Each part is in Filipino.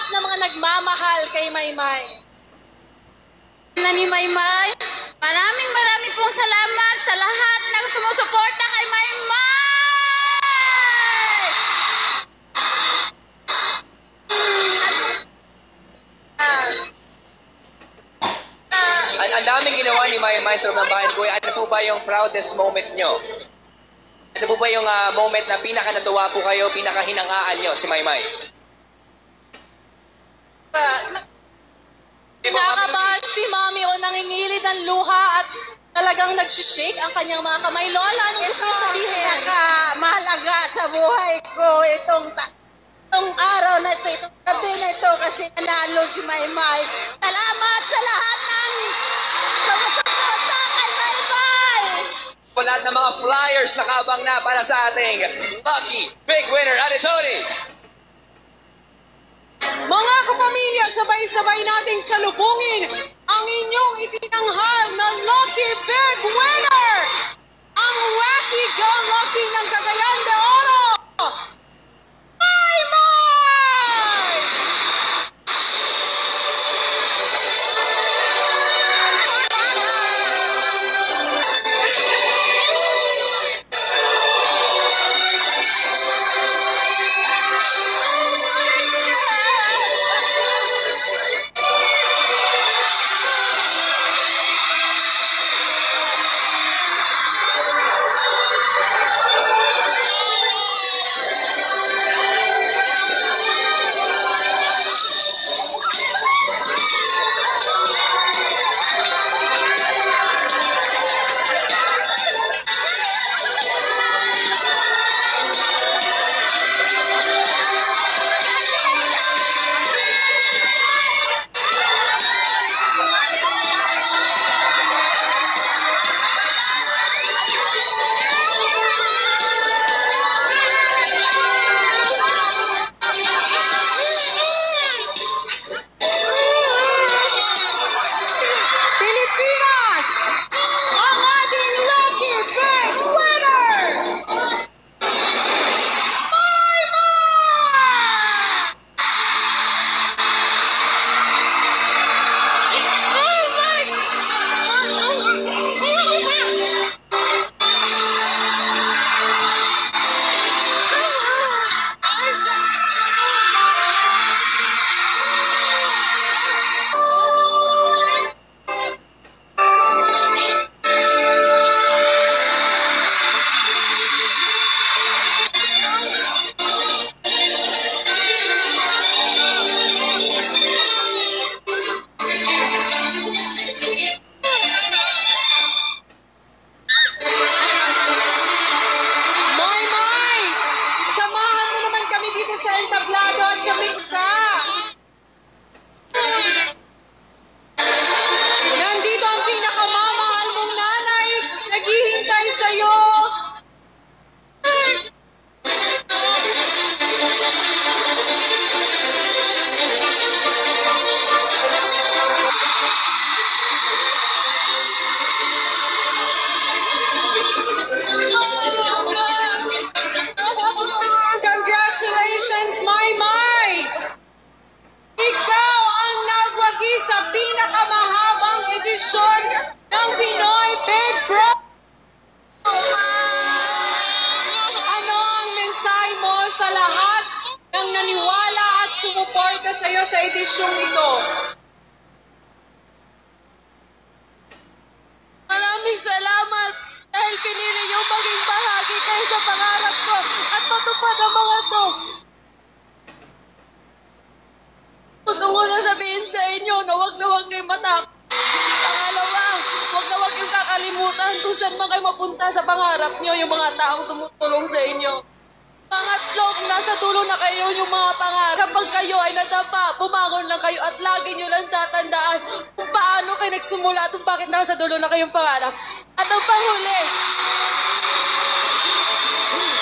ng mga nagmamahal kay Maymay. Na ni Maymay, maraming pong salamat sa lahat ng sumusuporta kay Maymay! Ang daming ginawa ni Maymay sa ng bahay ko. Ano po ba yung proudest moment nyo? Ano po ba yung moment na pinaka-natuwa po kayo, pinaka-hinangaan nyo si Maymay? Nakakabahan si Mami o nangingilid ng luha at talagang nagsishake ang kanyang mga kamay. Lola, anong gusto mo sabihin? Mahalaga sa buhay ko itong araw na ito, itong gabi na ito kasi nanalo si Maymay. Salamat sa lahat ng sumusuporta kay Maymay! Lahat ng mga flyers nakabang na para sa ating lucky big winner, Ate Tony! Mga kapamilya, sabay-sabay nating salubungin ang inyong itinanghal na Lucky Big Winner! Ang Wacky Go Lucky ng Cagayan de Oro! Maymay! Pilipinas! Ang ating Lucky Big Winner! Maymay! Samahan mo naman kami dito sa entablado at sa mikta. Nandito ang pinakamamahal mong nanay, naghihintay sa'yo. Congratulations, Maymay! Ikaw ang nagwagi sa pinakamahabang edisyon ng Pinoy Big Bro! Ano ang mensahe mo sa lahat ng naniwala at sumuporta sa iyo sa edisyong ito? Maraming salamat dahil pinili niyo maging bahagi kayo sa pangarap ko at matupad ang mga to. Gusto ko na sabihin sa inyo na huwag kayo matakot. Pangalawa, huwag yung kakalimutan kung saan man kayo mapunta sa pangarap niyo, yung mga taong tumutulong sa inyo. Pangatlo, nasa dulo na kayo yung mga pangarap. Kapag kayo ay nadapa, bumangon lang kayo at lagi nyo lang tatandaan kung paano kayo nagsimula at kung bakit nasa dulo na kayong pangarap. At ang panghuli,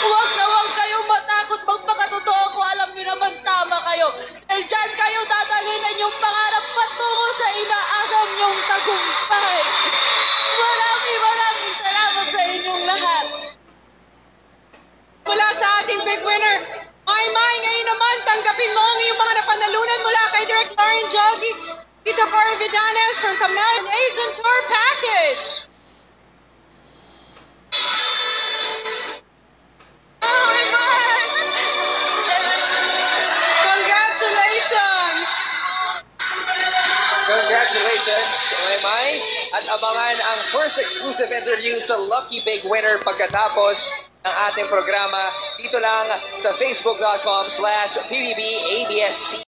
huwag kayong matakot magpakatotoo kung alam nyo naman tama kayo. Dahil dyan kayo dadalhin ang inyong pangarap patungo sa inaasam nyong tagumpay. Maraming salamat sa inyong lahat. Mula sa ating big winner, Maymay, ngayon naman tanggapin mo ang iyong mga napanalunan mula Lauren Jogi, Tita Barry Vidanes from Camel Asian Tour Package. Oh my God! Congratulations! Congratulations, Maymay. At abangan ang first exclusive interview sa Lucky Big Winner pagkatapos ng ating programa dito lang sa facebook.com/PBBABS-CBN.